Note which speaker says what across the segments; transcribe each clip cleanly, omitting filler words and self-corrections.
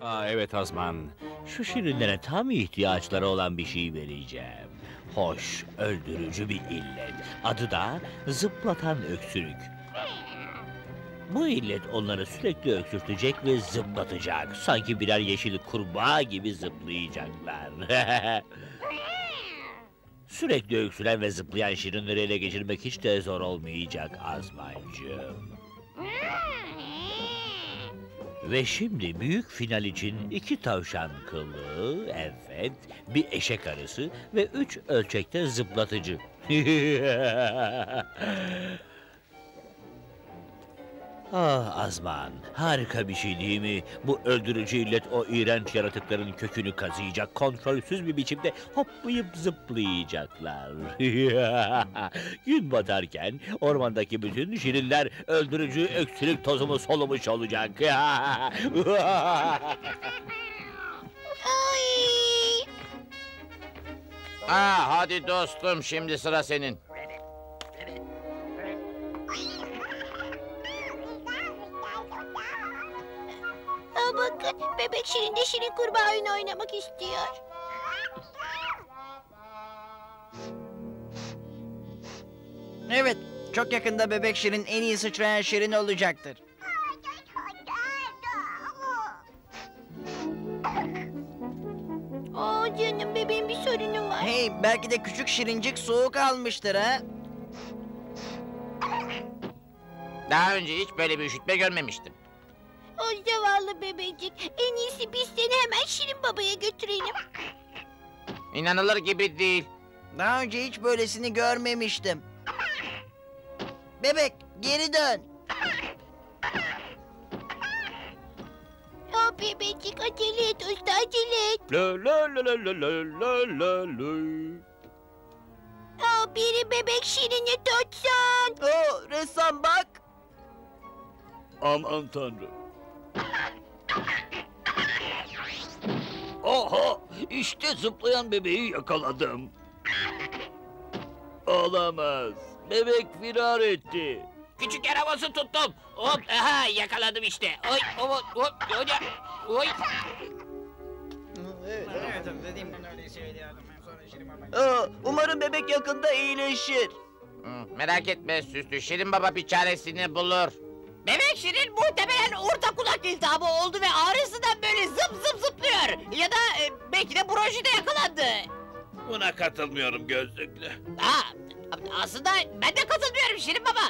Speaker 1: Evet Azman. Şu şirinlere tam ihtiyaçları olan bir şey vereceğim. Hoş, öldürücü bir illet. Adı da zıplatan öksürük. Bu illet onları sürekli öksürtecek ve zıplatacak. Sanki birer yeşil kurbağa gibi zıplayacaklar. Sürekli öksüren ve zıplayan şirinleri ele geçirmek hiç de zor olmayacak Azmancığım. Ve şimdi büyük final için 2 tavşan kılı, evet, bir eşek arısı ve 3 ölçekte zıplatıcı. Ah Azman, harika bir şey değil mi? Bu öldürücü illet o iğrenç yaratıkların kökünü kazıyacak, kontrolsüz bir biçimde hoplayıp zıplayacaklar. Gün batarken ormandaki bütün şirinler öldürücü öksürük tozumu solumuş olacak.
Speaker 2: Ay!
Speaker 3: Hadi dostum, şimdi sıra senin.
Speaker 2: Bakın, bebek Şirin de Şirin kurbağa oyunu oynamak istiyor.
Speaker 4: Evet, çok yakında Bebek Şirin en iyi sıçrayan Şirin olacaktır.
Speaker 2: Canım bebeğim, bir sorunum var.
Speaker 4: Hey, belki de küçük Şirincik soğuk almıştır ha?
Speaker 3: Daha önce hiç böyle bir üşütme görmemiştim.
Speaker 2: O zavallı bebecik. En iyisi biz seni hemen Şirin babaya götürelim.
Speaker 3: İnanılır gibi değil.
Speaker 4: Daha önce hiç böylesini görmemiştim. Bebek, geri dön.
Speaker 2: Bebecik, acele et usta, acele et.
Speaker 1: La la la la la la la la.
Speaker 2: Biri bebek Şirin'i tutsun.
Speaker 4: Ressam bak.
Speaker 1: Aman tanrım. Oha! İşte zıplayan bebeği yakaladım. Olamaz. Bebek firar etti.
Speaker 3: Küçük yaramazı tuttum. Hop, yakaladım işte. Oy, hop, hop, oy.
Speaker 4: Umarım bebek yakında iyileşir.
Speaker 3: Merak etme süslü, Şirin Baba bir çaresini bulur.
Speaker 5: Bebek Şirin muhtemelen orta kulak iltihabı oldu ve ağrısından böyle zıp zıp zıplıyor. Ya da belki de bronşite yakalandı.
Speaker 1: Buna katılmıyorum gözlüklü.
Speaker 5: Aslında ben de katılmıyorum Şirin Baba.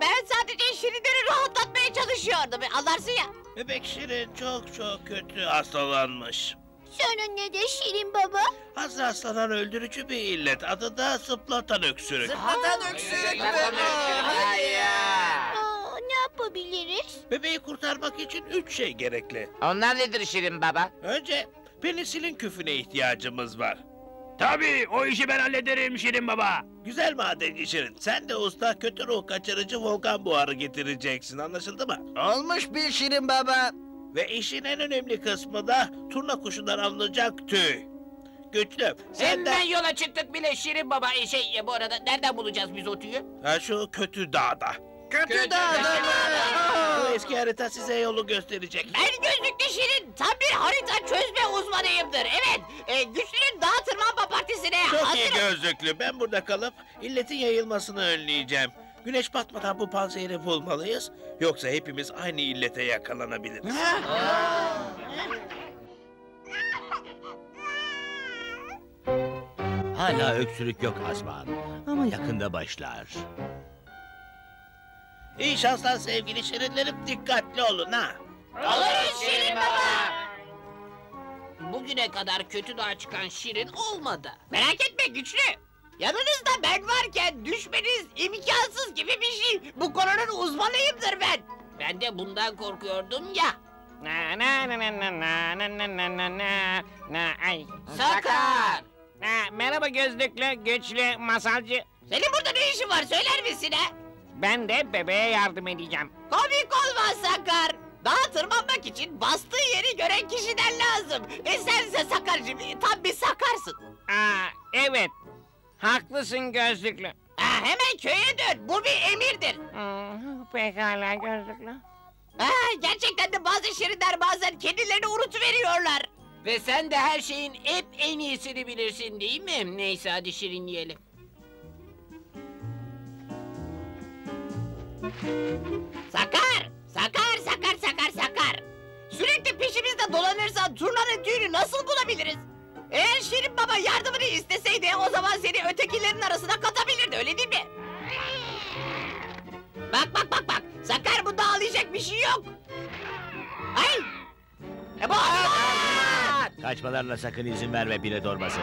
Speaker 5: Ben sadece Şirinleri rahatlatmaya çalışıyordum. Anlarsın ya.
Speaker 6: Bebek Şirin çok kötü hastalanmış.
Speaker 2: Sorun nedir Şirin baba?
Speaker 6: Hasta hastalan öldürücü bir illet. Adı da zıplatan öksürük.
Speaker 4: Zıplatan öksürük mü?
Speaker 2: Ne yapabiliriz?
Speaker 6: Bebeği kurtarmak için 3 şey gerekli.
Speaker 3: Onlar nedir Şirin Baba?
Speaker 6: Önce penisilin küfüne ihtiyacımız var.
Speaker 1: Tabii, o işi ben hallederim Şirin Baba.
Speaker 6: Güzel madenci Şirin. Sen de usta kötü ruh kaçırıcı volkan buharı getireceksin. Anlaşıldı mı?
Speaker 4: Olmuş bir Şirin baba.
Speaker 6: Ve işin en önemli kısmı da turna kuşundan alınacak tüy. Güçlü. Sen de...
Speaker 5: Hemen yola çıktık bile Şirin Baba. Bu arada nereden bulacağız biz o tüyü?
Speaker 6: Şu kötü dağda.
Speaker 4: Kötü dağda mı?
Speaker 6: Bu eski harita size yolu gösterecek.
Speaker 5: Ben gözlüklü Şirin tam bir harita çözme uzmanıyımdır. Evet, güçlünün dağ tırmanma partisine
Speaker 6: Çok iyi
Speaker 5: hazırım.
Speaker 6: gözlüklü. Ben burada kalıp illetin yayılmasını önleyeceğim. Güneş batmadan bu panzehiri bulmalıyız. Yoksa hepimiz aynı illete yakalanabiliriz.
Speaker 1: Hala öksürük yok Azman. Ama yakında başlar.
Speaker 6: İyi şanslar sevgili şirinlerim. Dikkatli olun ha.
Speaker 5: Oluruz Şirin Baba. Bugüne kadar kötü dağa çıkan Şirin olmadı. Merak etme güçlü. Yanınızda ben varken düşmeniz imkansız gibi bir şey. Bu konunun uzmanıyımdır ben. Ben de bundan korkuyordum ya. Sakar.
Speaker 7: Merhaba gözlüklü, güçlü, masalcı.
Speaker 5: Senin burada ne işin var söyler misin ha?
Speaker 7: Ben de bebeğe yardım edeceğim.
Speaker 5: Komik olma Sakar. Dağa tırmanmak için bastığı yeri gören kişiden lazım. Sense Sakarcığım tam bir sakarsın.
Speaker 7: Evet. Haklısın gözlüklü.
Speaker 5: Hemen köye dön. Bu bir emirdir.
Speaker 7: Pekala gözlüklü.
Speaker 5: Gerçekten de bazı şirinler bazen kendilerini unutuveriyorlar. Ve sen de her şeyin hep en iyisini bilirsin değil mi? Neyse hadi şirin yiyelim. Sakar! Sakar, sakar, sakar, sakar! Sürekli peşimizde dolanırsan turnanın tüyünü nasıl bulabiliriz? Eğer Şirin Baba yardımını isteseydi o zaman seni ötekilerin arasına katabilirdi öyle değil mi? Bak bak bak bak! Sakar bunda ağlayacak bir şey yok! Ay! Bu
Speaker 1: Kaçmalarına sakın izin verme bile dorması.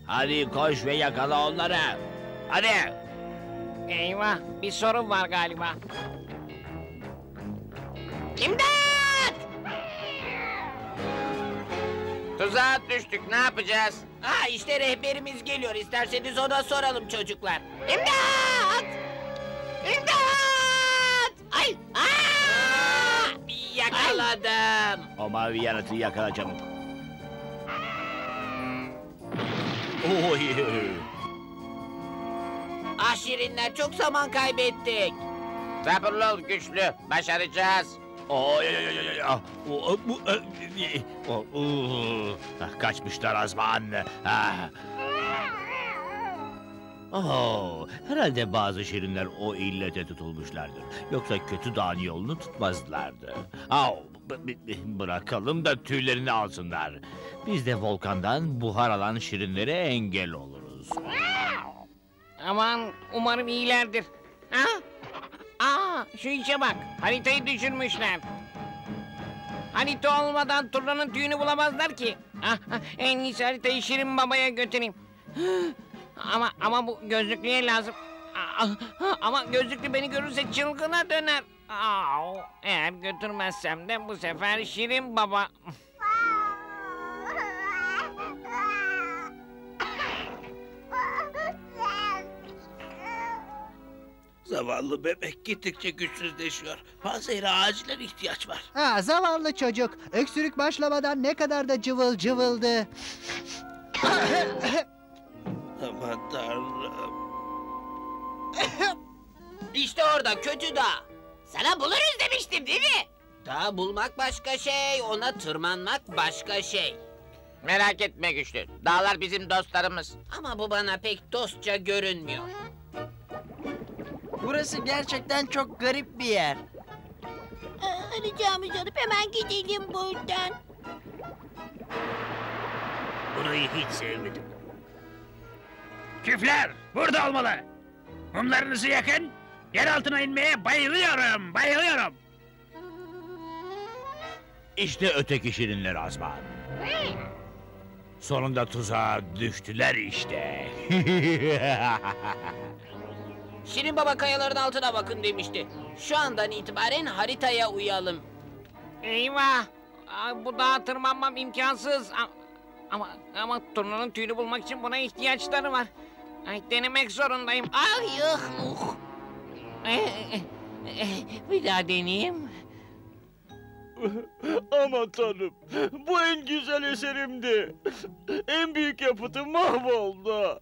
Speaker 1: Hadi koş ve yakala onları. Hadi.
Speaker 7: Eyvah, bir sorun var galiba.
Speaker 5: İmdat!
Speaker 7: Tuzağa düştük, ne yapacağız?
Speaker 5: İşte rehberimiz geliyor. İsterseniz ona soralım çocuklar. İmdat! İmdat! Ay! Yakaladım.
Speaker 1: O mavi yaratığı yakala çabuk. Oy.
Speaker 5: Şirinler çok zaman kaybettik.
Speaker 7: Sabırlı ol güçlü, başaracağız.
Speaker 1: Oy. Kaçmışlar Azman. Herhalde bazı şirinler o illete tutulmuşlardır. Yoksa kötü dağın yolunu tutmazlardı. Bırakalım da tüylerini alsınlar. Biz de volkandan buhar alan şirinlere engel oluruz.
Speaker 7: Aman, umarım iyilerdir. Şu işe bak, haritayı düşürmüşler. Harita olmadan turnanın tüyünü bulamazlar ki. En iyisi haritayı Şirin Baba'ya götüreyim. Ama bu gözlüklüye lazım. Ama gözlüklü beni görürse çılgına döner. Eğer götürmezsem de bu sefer Şirin Baba...
Speaker 6: Zavallı bebek gittikçe güçsüzleşiyor. Panzehire acilen ihtiyaç var.
Speaker 8: Zavallı çocuk. Öksürük başlamadan ne kadar da cıvıl cıvıldı.
Speaker 6: Aman tanrım.
Speaker 5: İşte orada kötü dağ. Sana buluruz demiştim değil mi? Dağ bulmak başka şey, ona tırmanmak başka şey.
Speaker 7: Merak etme güçlü, dağlar bizim dostlarımız.
Speaker 5: Ama bu bana pek dostça görünmüyor.
Speaker 4: Burası gerçekten çok garip bir yer.
Speaker 2: Ricamızı alıp hemen gidelim buradan.
Speaker 1: Burayı hiç sevmedim.
Speaker 9: Küfler burada olmalı. Mumlarınızı yakın. Yer altına inmeye bayılıyorum.
Speaker 1: İşte öteki şirinler Azman. Sonunda tuzağa düştüler işte.
Speaker 5: Şirin Baba kayaların altına bakın demişti. Şu andan itibaren haritaya uyalım.
Speaker 7: Eyvah! Bu dağa tırmanmam imkansız. Ama turnanın tüyünü bulmak için buna ihtiyaçları var. Denemek zorundayım. Bir daha deneyeyim.
Speaker 1: Aman tanrım, bu en güzel eserimdi. En büyük yapıtım mahvoldu.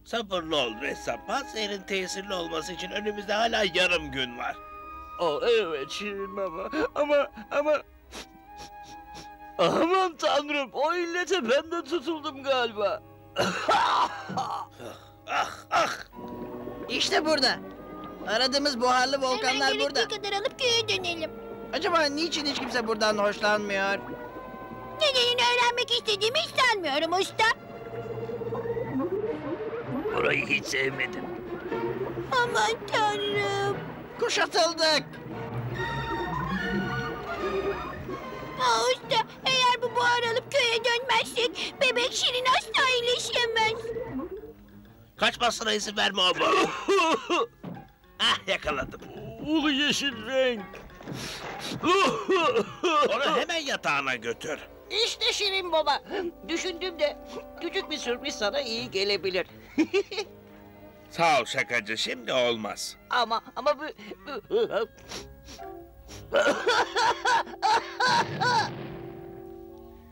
Speaker 6: Sabırlı ol ressam. Panzehirin tesirli olması için önümüzde hala yarım gün var.
Speaker 1: Evet Şirin Baba ama... Aman tanrım, o illete ben de tutuldum galiba.
Speaker 4: İşte burada. Aradığımız buharlı volkanlar
Speaker 2: Hemen
Speaker 4: burada.
Speaker 2: gerektiği kadar alıp köye dönelim.
Speaker 4: Acaba niçin hiç kimse buradan hoşlanmıyor?
Speaker 2: Nedenini öğrenmek istediğimi hiç sanmıyorum usta.
Speaker 1: Burayı hiç sevmedim.
Speaker 2: Aman tanrım.
Speaker 4: Kuşatıldık.
Speaker 2: Usta, eğer bu buharı alıp köye dönmezsek bebek Şirin asla iyileşemez.
Speaker 6: Kaçmasına izin verme oğlum. Yakaladım.
Speaker 1: Ulu yeşil renk.
Speaker 6: Onu hemen yatağına götür.
Speaker 5: İşte Şirin Baba. Düşündüğümde küçük bir sürpriz sana iyi gelebilir.
Speaker 6: Sağ ol şakacı, şimdi olmaz.
Speaker 5: ama bu...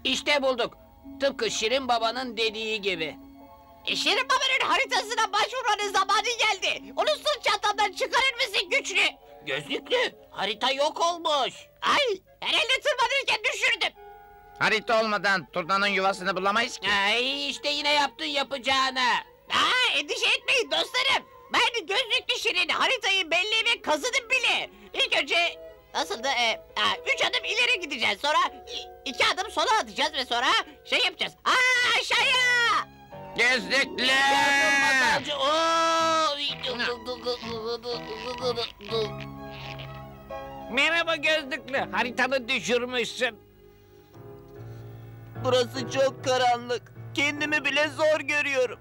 Speaker 5: İşte bulduk. Tıpkı Şirin Baba'nın dediği gibi. Şirin Baba'nın haritasına başvurmanın zamanı geldi. Onu sırt çantamdan çıkarır mısın güçlü? Gözlüklü, harita yok olmuş. Ay, herhalde tırmanırken düşürdüm.
Speaker 7: Harita olmadan turnanın yuvasını bulamayız ki.
Speaker 5: Ay, işte yine yaptın yapacağını. Endişe etmeyin dostlarım. Ben gözlüklü Şirin haritayı belli ve kazıdım bile. İlk önce nasıl da 3 adım ileri gideceğiz. Sonra 2 adım sola atacağız ve sonra şey yapacağız. Aşağıya.
Speaker 7: Gözlüklü!
Speaker 5: Masalcı,
Speaker 7: Merhaba gözlüklü. Haritanı düşürmüşsün.
Speaker 4: Burası çok karanlık. Kendimi bile zor görüyorum.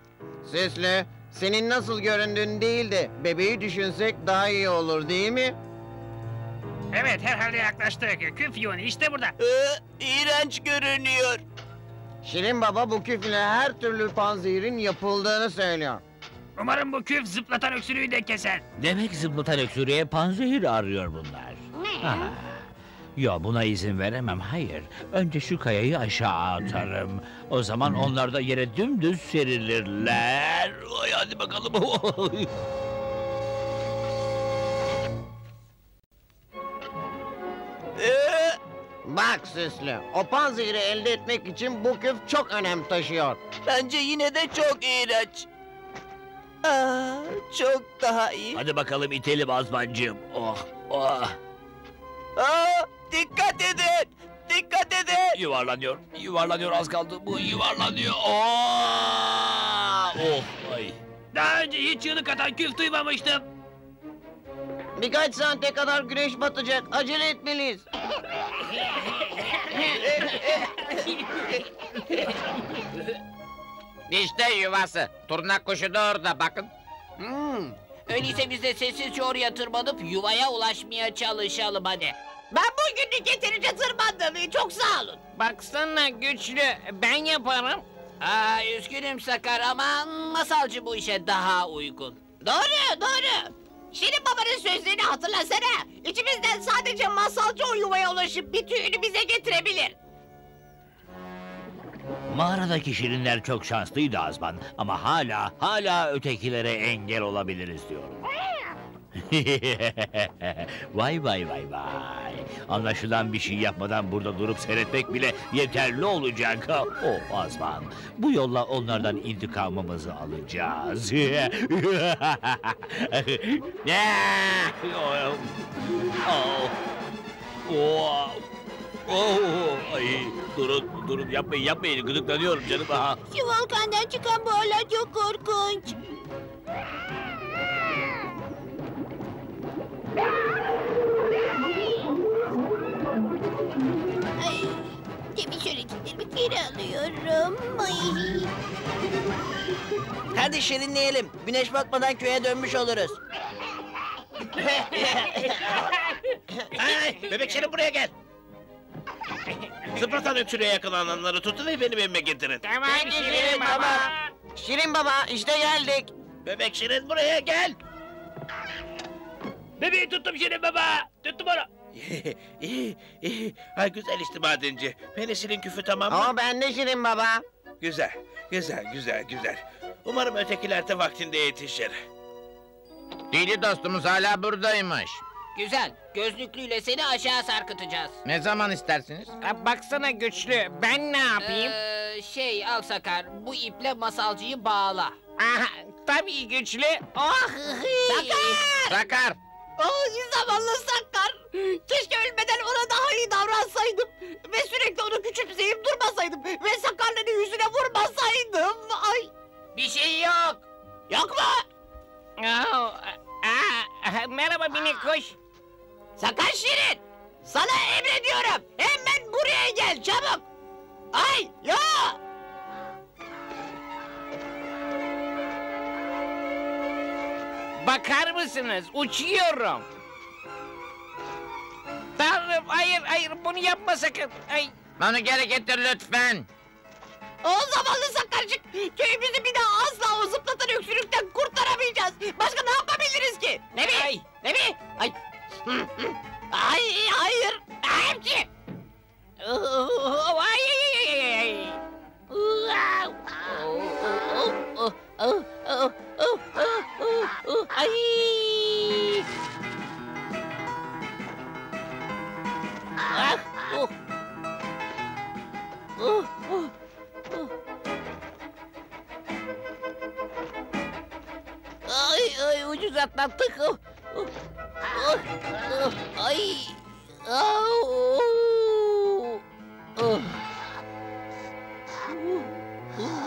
Speaker 10: Süslü, senin nasıl göründüğün değil de bebeği düşünsek daha iyi olur değil mi?
Speaker 9: Evet, herhalde yaklaştık. Küf yoni işte burada.
Speaker 4: İğrenç görünüyor.
Speaker 10: Şirin Baba bu küfle her türlü panzehirin yapıldığını söylüyor.
Speaker 9: Umarım bu küf zıplatan öksürüğü de keser.
Speaker 1: Demek zıplatan öksürüğe panzehir arıyor bunlar. Ah. Ya buna izin veremem, hayır. Önce şu kayayı aşağı atarım. O zaman onlar da yere dümdüz serilirler. Oy, hadi bakalım.
Speaker 10: Bak Süslü, o panzehiri elde etmek için bu küf çok önem taşıyor.
Speaker 4: Bence yine de çok iğrenç. Çok daha iyi.
Speaker 1: Hadi bakalım itelim Azmancığım. Oh, oh.
Speaker 4: Dikkat edin. Dikkat edin.
Speaker 1: Yuvarlanıyor, yuvarlanıyor, az kaldı. Bu yuvarlanıyor. Oh, oh, ay.
Speaker 9: Daha önce hiç çığlık atan küf duymamıştım.
Speaker 10: Birkaç saate kadar güneş batacak, acele etmeliyiz.
Speaker 7: İşte yuvası. Turna kuşu da orada bakın.
Speaker 5: Öyleyse biz de sessizce oraya tırmanıp yuvaya ulaşmaya çalışalım hadi. Ben bugünlük yeterince tırmandım. Çok sağ olun.
Speaker 7: Baksana güçlü. Ben yaparım.
Speaker 5: Üzgünüm Sakar ama masalcı bu işe daha uygun. Doğru, doğru. Şirin babanın sözlerini hatırlasana. İçimizden sadece masalcı o yuvaya ulaşıp bir tüyünü bize getirebilir.
Speaker 1: Mağaradaki şirinler çok şanslıydı Azman. Ama hala ötekilere engel olabiliriz diyorum. Vay vay vay vay. Anlaşılan bir şey yapmadan burada durup seyretmek bile yeterli olacak. Oh Azman. Bu yolla onlardan intikamımızı alacağız. Ay, durun yapmayın gıdıklanıyorum canım. Aha.
Speaker 2: Şu volkandan çıkan buharlar çok korkunç. Ay, demin söylediklerimi geri alıyorum. Ay.
Speaker 4: Hadi şirinleyelim. Güneş batmadan köye dönmüş oluruz.
Speaker 6: Ay, bebek Şirin buraya gel. Zıplatan öksürüğe yakalananları tutun ve benim evime getirin.
Speaker 7: Tamam Şirin baba.
Speaker 10: Şirin Baba, işte geldik.
Speaker 6: Bebek Şirin buraya gel.
Speaker 9: Bebeği tuttum Şirin baba. Tuttum onu.
Speaker 6: İyi. Ay güzel işte madenci. Penisinin küfü tamam mı?
Speaker 10: Ama ben de Şirin Baba.
Speaker 6: Güzel. Umarım ötekiler de vaktinde yetişir.
Speaker 7: Deli dostumuz hala buradaymış.
Speaker 5: Güzel. Gözlüklüyle seni aşağı sarkıtacağız.
Speaker 7: Ne zaman istersiniz? Baksana güçlü. Ben ne yapayım?
Speaker 5: Al Sakar. Bu iple masalcıyı bağla.
Speaker 7: Aha, tabii güçlü. Oh!
Speaker 5: Sakar!
Speaker 7: Sakar!
Speaker 5: Zavallı Sakar. Keşke ölmeden ona daha iyi davransaydım. Ve sürekli onu küçümseyip durmasaydım. Ve Sakarların yüzüne vurmasaydım. Ay. Bir şey yok. Yok mu?
Speaker 7: Merhaba minik kuş.
Speaker 5: Sakar Şirin. Sana emrediyorum. Hemen buraya gel çabuk. Ay ya.
Speaker 7: Bakar mısınız? Uçuyorum. Tanrım hayır bunu yapma sakın. Ay. Onu geri getir lütfen.
Speaker 5: O zavallı Sakarcık. Köyümüzü bir daha asla o zıplatan öksürükten kurtaramayacağız. Başka ne yapabiliriz ki? Nebi? Nebi? Ay. Ay hayır. Hepsi. Ay. atlattık. Ay. Au.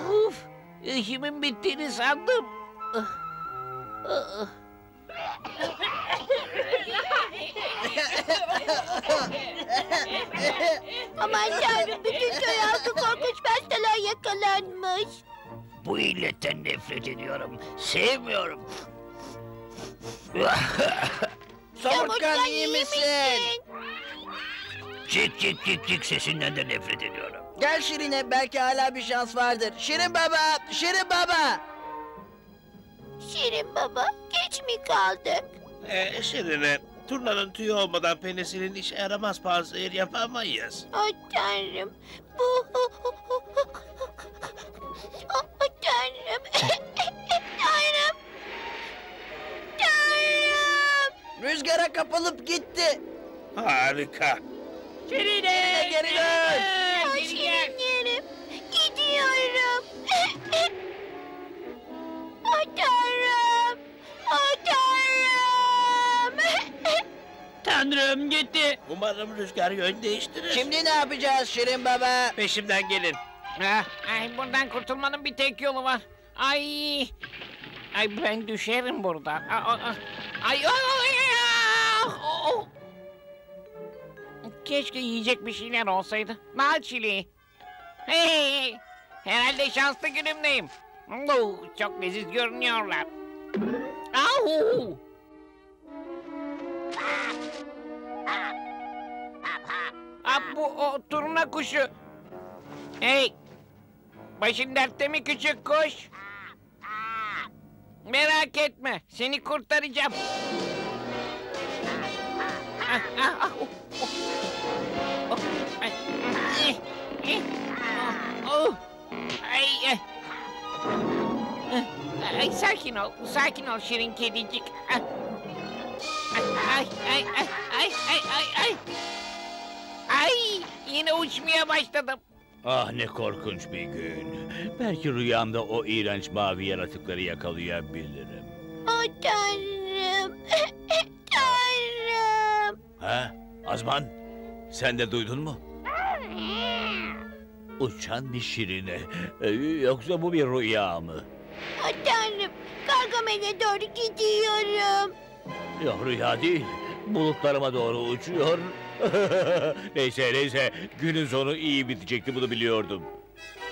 Speaker 5: Uf. İşimin bittiğini sandım.
Speaker 2: Aman tanrım, bütün köy halkı korkunç bir hastalığa yakalanmış.
Speaker 1: Bu illetten nefret ediyorum. Sevmiyorum.
Speaker 4: Somurtkan iyi misin?
Speaker 1: Cik cik cik cik sesinden de nefret ediyorum.
Speaker 4: Gel Şirin'e, belki hala bir şans vardır. Şirin baba, Şirin baba.
Speaker 2: Şirin baba, geç mi kaldık?
Speaker 6: Şirine, turnanın tüyü olmadan penisilin işe yaramaz panzehir yapamayız.
Speaker 2: Oh tanrım, bu... Oh tanrım, tanrım, tanrım.
Speaker 4: Rüzgara kapılıp gitti.
Speaker 6: Harika.
Speaker 5: Şirine
Speaker 4: geri dön.
Speaker 2: Oh Şirinlerim, gidiyorum. Oh tanrım, oh tanrım.
Speaker 9: Tanrım gitti.
Speaker 6: Umarım rüzgar yön değiştirir.
Speaker 4: Şimdi ne yapacağız Şirin baba?
Speaker 6: Peşimden gelin.
Speaker 7: Ay, buradan kurtulmanın bir tek yolu var. Ay. Ay, ben düşerim buradan. Ay. Keşke yiyecek bir şeyler olsaydı. Al çileği. Hey. Herhalde şanslı günümdeyim. Çok leziz görünüyorlar. Au. Bu o turna kuşu. Hey! Başın dertte mi küçük kuş? Merak etme, seni kurtaracağım. Ay, sakin ol Şirin kedicik. Ay, yine uçmaya başladım.
Speaker 1: Ah ne korkunç bir gün. Belki rüyamda o iğrenç mavi yaratıkları yakalayabilirim.
Speaker 2: Oh tanrım, tanrım.
Speaker 1: Ha? Azman, sen de duydun mu? Uçan bir şirine. Yoksa bu bir rüya mı?
Speaker 2: Oh tanrım, Gargamel'e doğru gidiyorum.
Speaker 1: Yok rüya değil. Bulutlarıma doğru uçuyor. Neyse. Günün sonu iyi bitecekti, bunu biliyordum.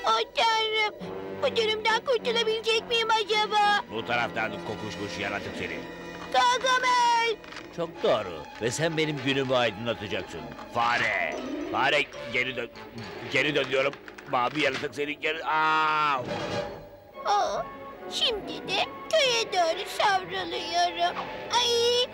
Speaker 2: Oh tanrım, bu durumdan kurtulabilecek miyim acaba?
Speaker 1: Bu taraftan kokuşmuş yaratık seni.
Speaker 2: Gargamel!
Speaker 1: Çok doğru. Ve sen benim günümü aydınlatacaksın. Fare! Fare geri dön. Geri dön diyorum. Mavi yaratık seni geri... Aa!
Speaker 2: Oh, şimdi de köye doğru savruluyorum. Ay!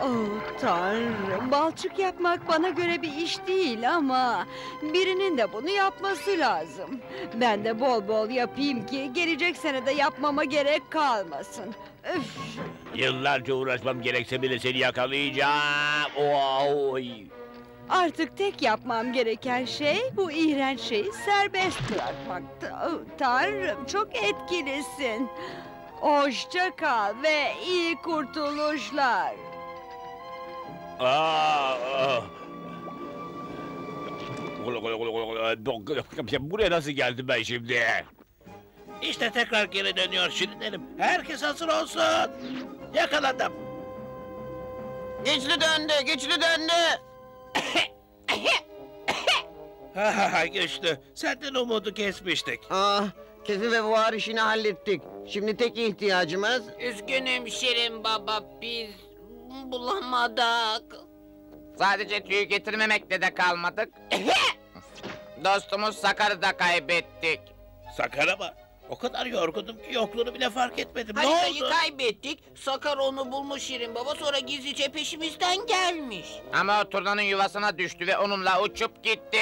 Speaker 11: Oh Tanrım, balçık yapmak bana göre bir iş değil ama birinin de bunu yapması lazım. Ben de bol bol yapayım ki gelecek sene de yapmama gerek kalmasın. Üf.
Speaker 1: Yıllarca uğraşmam gerekse bile seni yakalayacağım. Oy!
Speaker 11: Artık tek yapmam gereken şey bu iğrenç şeyi serbest bırakmaktı. Oh, Tanrım, çok etkilisin. Hoşça kal ve iyi kurtuluşlar.
Speaker 1: Buraya nasıl geldim ben şimdi?
Speaker 6: İşte tekrar geri dönüyor Şirinlerim. Herkes hazır olsun. Yakaladım.
Speaker 10: Güçlü döndü.
Speaker 6: Güçlü. Senden umudu kesmiştik.
Speaker 10: Kefi ve buhar işini hallettik. Şimdi tek ihtiyacımız...
Speaker 5: Üzgünüm Şirin baba, biz bulamadık.
Speaker 7: Sadece tüyü getirmemekle de kalmadık. Dostumuz Sakar'ı da kaybettik.
Speaker 6: Sakar'a mı? O kadar yorgundum ki yokluğunu bile fark etmedim. Ne
Speaker 5: Haritayı
Speaker 6: oldu?
Speaker 5: kaybettik. Sakar onu bulmuş Şirin baba, sonra gizlice peşimizden gelmiş.
Speaker 7: Ama o turnanın yuvasına düştü ve onunla uçup gitti.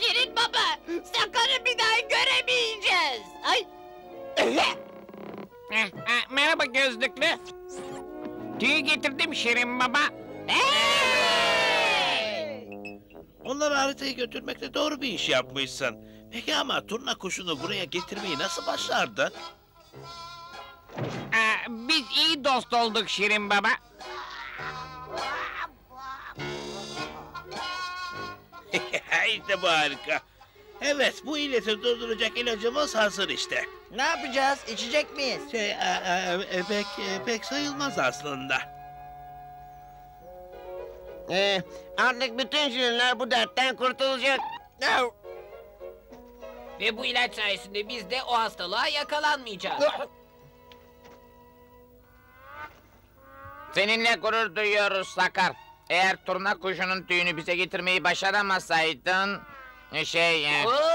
Speaker 5: Şirin baba, Sakar'ı bir daha göremeyeceğiz. Ay.
Speaker 7: Merhaba gözlüklü. Tüyü getirdim Şirin baba.
Speaker 6: Onlara haritayı götürmekle doğru bir iş yapmışsın. Peki ama turna kuşunu buraya getirmeyi nasıl başardın?
Speaker 7: Biz iyi dost olduk Şirin Baba.
Speaker 6: İşte bu harika. Evet, bu illeti durduracak ilacımız hazır işte.
Speaker 4: Ne yapacağız? İçecek miyiz?
Speaker 6: Pek sayılmaz aslında.
Speaker 10: Artık bütün şirinler bu dertten kurtulacak.
Speaker 5: Ve bu ilaç sayesinde biz de o hastalığa yakalanmayacağız.
Speaker 7: Seninle gurur duyuyoruz Sakar. Eğer turna kuşunun tüyünü bize getirmeyi başaramasaydın...
Speaker 5: Oo,